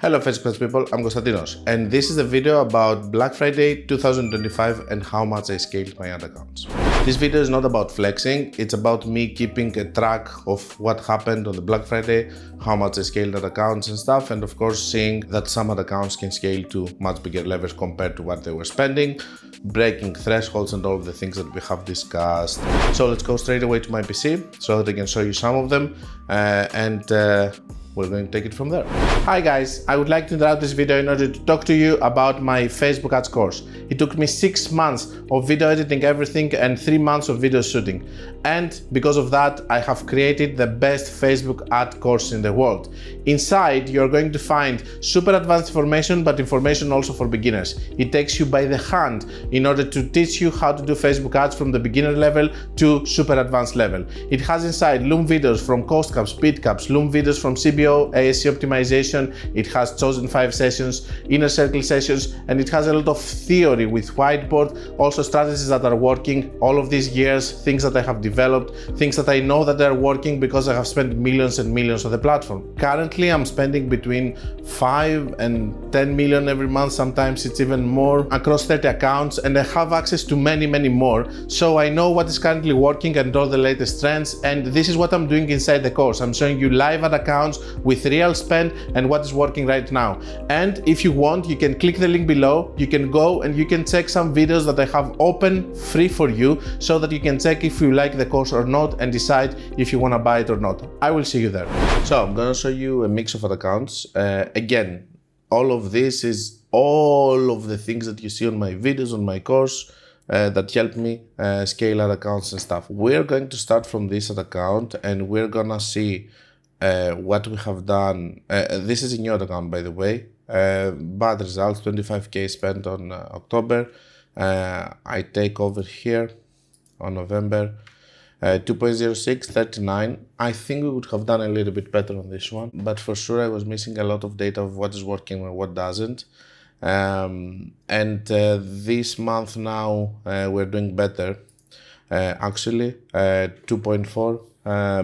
Hello Facebook people, I'm Konstantinos and this is a video about Black Friday 2025 and how much I scaled my ad accounts. This video is not about flexing, it's about me keeping a track of what happened on the Black Friday, how much I scaled ad accounts and stuff, and of course seeing that some ad accounts can scale to much bigger levels compared to what they were spending, breaking thresholds and all of the things that we have discussed. So let's go straight away to my PC so that I can show you some of them and we're going to take it from there. Hi guys, I would like to interrupt this video in order to talk to you about my Facebook ads course. It took me 6 months of video editing everything and 3 months of video shooting. And because of that, I have created the best Facebook ad course in the world. Inside, you're going to find super advanced information, but information also for beginners. It takes you by the hand in order to teach you how to do Facebook ads from the beginner level to super advanced level. It has inside Loom videos from cost caps, speed caps, Loom videos from CBO, ASC optimization. It has chosen 5 sessions, inner circle sessions, and it has a lot of theory with whiteboard, also strategies that are working all of these years, things that I have developed, things that I know that are working because I have spent millions and millions on the platform. Currently, I'm spending between 5 and 10 million every month, sometimes it's even more, across 30 accounts, and I have access to many more, so I know what is currently working and all the latest trends, and this is what I'm doing inside the course. I'm showing you live ad accounts with real spend and what is working right now. And if you want, you can click the link below, you can go and you can check some videos that I have open free for you so that you can check if you like the course or not and decide if you want to buy it or not. I will see you there. So I'm going to show you a mix of ad accounts. Again, all of this is all of the things that you see on my videos, on my course that help me scale ad accounts and stuff. We're going to start from this ad account and we're gonna see what we have done. This is a new account, by the way. Bad results, 25k spent on October. I take over here on November, 2.06, 39. I think we would have done a little bit better on this one, but for sure I was missing a lot of data of what is working and what doesn't. This month now we're doing better. Actually, 2.4.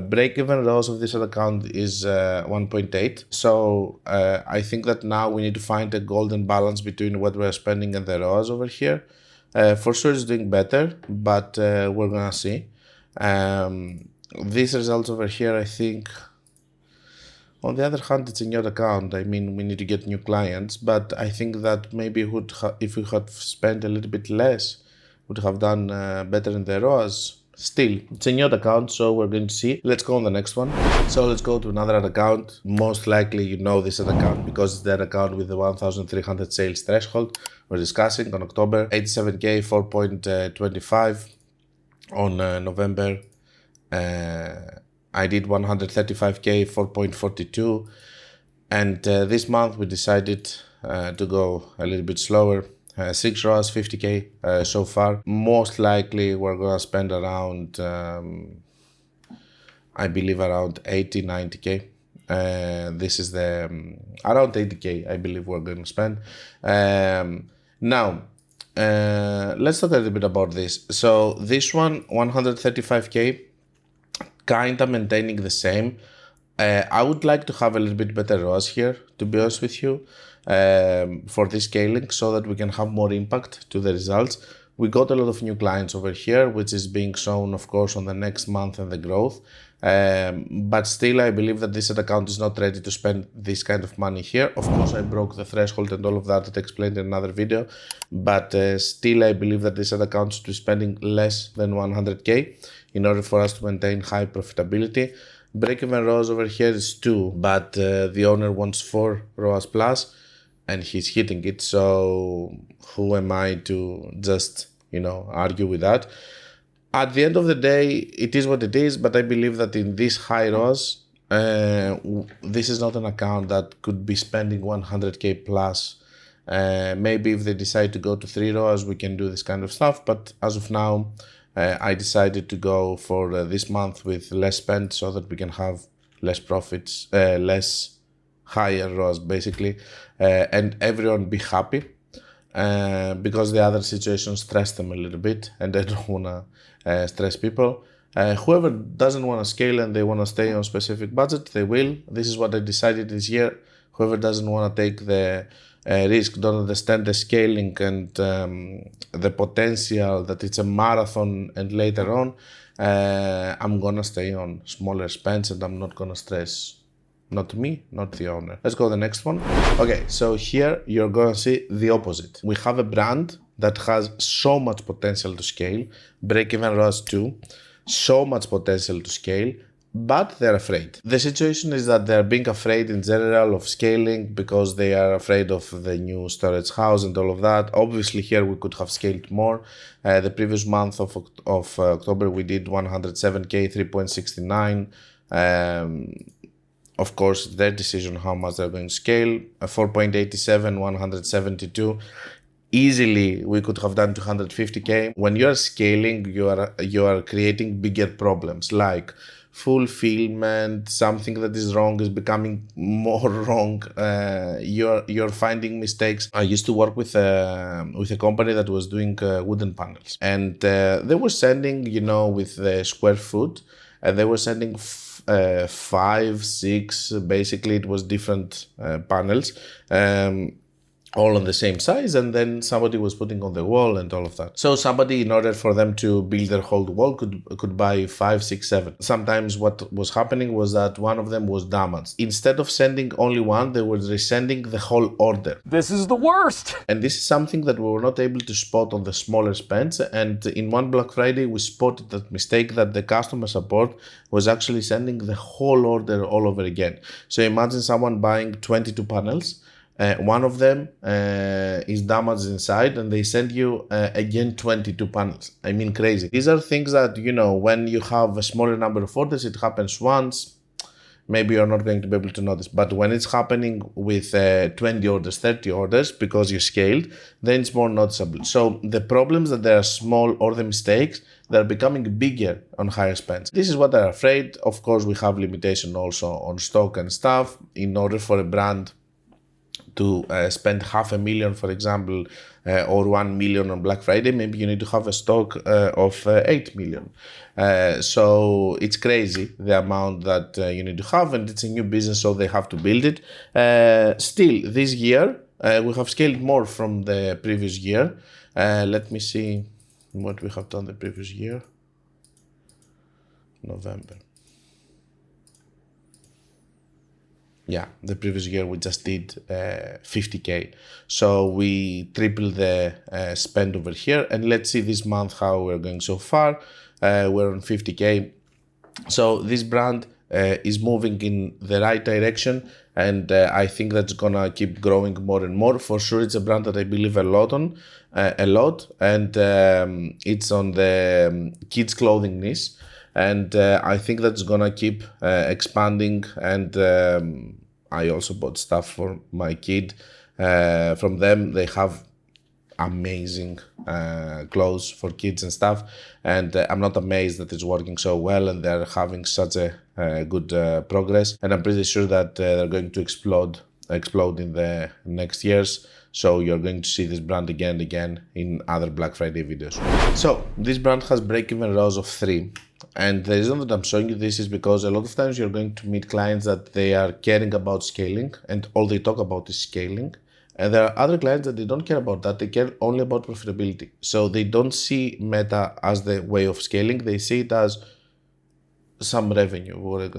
Break-even ROAS of this account is 1.8. So I think that now we need to find a golden balance between what we're spending and the ROAS over here. For sure it's doing better, but we're gonna see. These results over here, I think, on the other hand, it's a new account. I mean, we need to get new clients, but I think that maybe if we had spent a little bit less, would have done better in the ROAS. Still, it's a new account, so we're going to see. Let's go on the next one. So let's go to another ad account. Most likely you know this ad account because it's that account with the 1,300 sales threshold we're discussing on October. 87k, 4.25. On November, I did 135k, 4.42. And this month we decided to go a little bit slower. 6 ROAS, 50k so far. Most likely we're gonna spend around, I believe around 80, 90k. This is the, around 80k I believe we're gonna spend. Now, let's talk a little bit about this. So this one, 135k, kinda maintaining the same. I would like to have a little bit better ROAS here, to be honest with you, for this scaling so that we can have more impact to the results. We got a lot of new clients over here, which is being shown, of course, on the next month and the growth. But still, I believe that this ad account is not ready to spend this kind of money here. Of course, I broke the threshold and all of that explained in another video. But still, I believe that this ad account should be spending less than 100k in order for us to maintain high profitability. Break-even ROAS over here is 2, but the owner wants 4 ROAS plus, and he's hitting it. So who am I to just, argue with that? At the end of the day, it is what it is, but I believe that in this high ROAS, this is not an account that could be spending 100k plus. Maybe if they decide to go to 3 ROAS, we can do this kind of stuff, but as of now, I decided to go for this month with less spend so that we can have less profits, less higher ROAS basically, and everyone be happy. Because the other situation stressed them a little bit and I don't want to stress people. Whoever doesn't want to scale and they want to stay on specific budget, they will. This is what I decided this year. whoever doesn't want to take the risk, don't understand the scaling and the potential that it's a marathon, and later on I'm gonna stay on smaller spends and I'm not gonna stress. Not me, not the owner. Let's go to the next one. Okay, so here you're gonna see the opposite. We have a brand that has so much potential to scale, break-even ROAS too, so much potential to scale, but they're afraid. The situation is that they're being afraid in general of scaling because they are afraid of the new storage house and all of that. Obviously here we could have scaled more. The previous month of October we did 107K, 3.69. Of course, their decision how much they're going to scale. 4.87, 172. Easily, we could have done 250K. When you are scaling, you are creating bigger problems like fulfillment. Something that is wrong is becoming more wrong. You're finding mistakes. I used to work with a company that was doing wooden panels, and they were sending, with the square foot, they were sending 5, 6, basically it was different panels, all on the same size, and then somebody was putting on the wall and all of that. So somebody, in order for them to build their whole wall, could buy 5, 6, 7. Sometimes what was happening was that one of them was damaged. Instead of sending only one, they were resending the whole order. This is the worst! And this is something that we were not able to spot on the smaller spends, and in one Black Friday we spotted that mistake, that the customer support was actually sending the whole order all over again. So imagine someone buying 22 panels, one of them is damaged inside, and they send you again 22 panels. I mean, crazy. These are things that, when you have a smaller number of orders, it happens once, maybe you're not going to be able to notice. But when it's happening with 20 orders, 30 orders, because you scaled, then it's more noticeable. So the problems that they are small, or the mistakes, they're becoming bigger on higher spends. This is what they're afraid. Of course, we have limitation also on stock and stuff. In order for a brand to spend $500,000, for example, or 1 million on Black Friday, maybe you need to have a stock of 8 million. So it's crazy the amount that you need to have, and it's a new business, so they have to build it. Still, this year, we have scaled more from the previous year. Let me see what we have done the previous year. November. Yeah, the previous year we just did 50K. So we tripled the spend over here. And let's see this month how we're going so far. We're on 50K. So this brand is moving in the right direction. And I think that's gonna keep growing more and more. For sure, it's a brand that I believe a lot on, and it's on the kids clothing niche. And I think that's gonna keep expanding, and I also bought stuff for my kid from them. They have amazing clothes for kids and stuff, and I'm not amazed that it's working so well and they're having such a good progress, and I'm pretty sure that they're going to explode in the next years. So you're going to see this brand again and again in other Black Friday videos. So this brand has break-even ROAS of 3. And the reason that I'm showing you this is because a lot of times you're going to meet clients that they are caring about scaling, and all they talk about is scaling. And there are other clients that they don't care about that. They care only about profitability. So they don't see Meta as the way of scaling. They see it as some revenue, or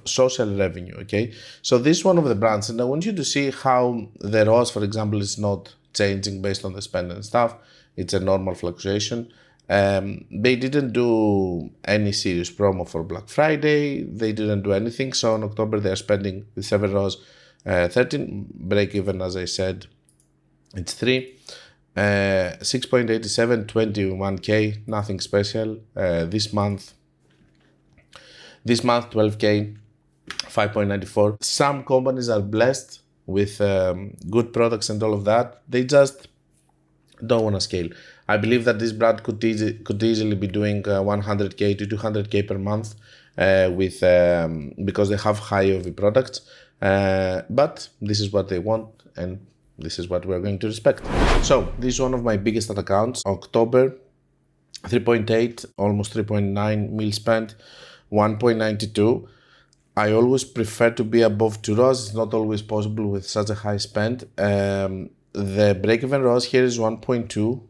social revenue, okay? So this is one of the brands, and I want you to see how the ROAS, for example, is not changing based on the spend and stuff. It's a normal fluctuation. They didn't do any serious promo for Black Friday. They didn't do anything. So in October, they're spending with 7 ROAS, 13, break even, as I said, it's 3. 6.87, 21K, nothing special. This month 12K, 5.94. Some companies are blessed with good products and all of that. They just don't want to scale. I believe that this brand could easily be doing 100K to 200K per month because they have high AOV products. But this is what they want, and this is what we're going to respect. So this is one of my biggest accounts. October, 3.8, almost 3.9 mil spent, 1.92. I always prefer to be above 2 ROAS. It's not always possible with such a high spend. The break-even ROAS here is 1.2 to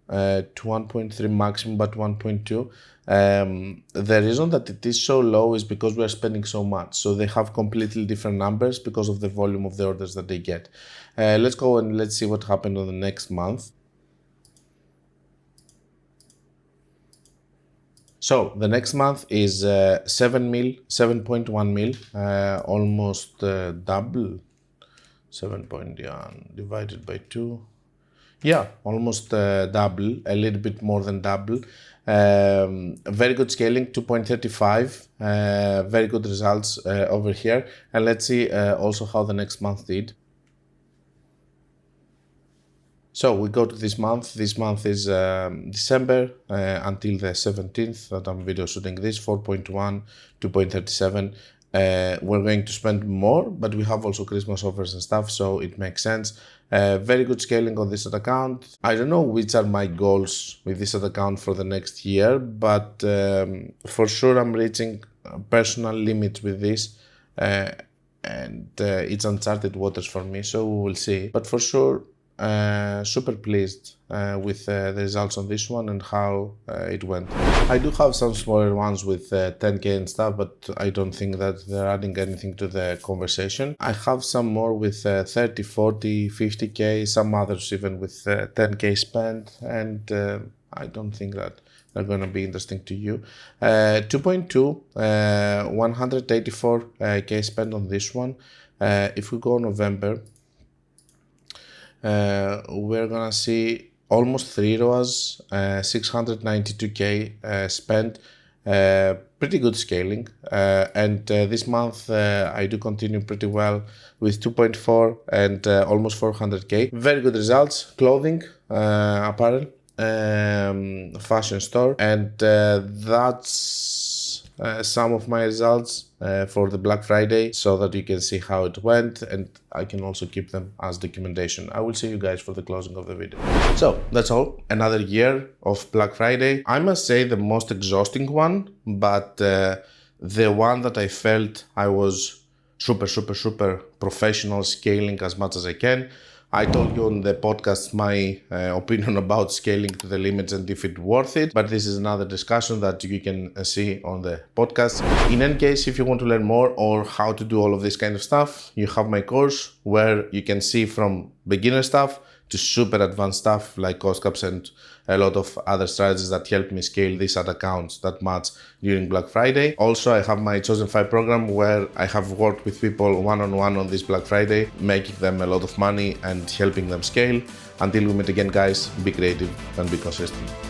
1.3 maximum, but 1.2. The reason that it is so low is because we are spending so much. So they have completely different numbers because of the volume of the orders that they get. Let's go and let's see what happened on the next month. So the next month is 7.1 mil, almost double. 7.1 divided by 2. Yeah, almost double, a little bit more than double. Very good scaling, 2.35. Very good results over here. And let's see also how the next month did. So we go to this month. This month is December until the 17th that I'm video shooting this, 4.1, 2.37. We're going to spend more, but we have also Christmas offers and stuff, so it makes sense. Very good scaling on this ad account. I don't know which are my goals with this ad account for the next year, but for sure I'm reaching personal limits with this, and it's uncharted waters for me, so we will see. But for sure, super pleased with the results on this one and how it went. I do have some smaller ones with 10k and stuff, but I don't think that they're adding anything to the conversation. I have some more with 30, 40, 50k, some others even with 10k spent, and I don't think that they're going to be interesting to you. 2.2, 184k spent on this one. If we go November, we're gonna see almost 3 ROAS, 692k spent, pretty good scaling, and this month I do continue pretty well with 2.4 and almost 400k. Very good results, clothing, apparel, fashion store, and that's some of my results for the Black Friday, so that you can see how it went, and I can also keep them as documentation. I will see you guys for the closing of the video. So that's all, another year of Black Friday. I must say the most exhausting one, but the one that I felt I was super professional, scaling as much as I can. I told you on the podcast my opinion about scaling to the limits and if it's worth it, but this is another discussion that you can see on the podcast. In any case, if you want to learn more or how to do all of this kind of stuff, you have my course where you can see from beginner stuff to super advanced stuff like cost caps and a lot of other strategies that help me scale these ad accounts that much during Black Friday. Also, I have my Chosen 5 program where I have worked with people one-on-one on this Black Friday, making them a lot of money and helping them scale. Until we meet again, guys, be creative and be consistent.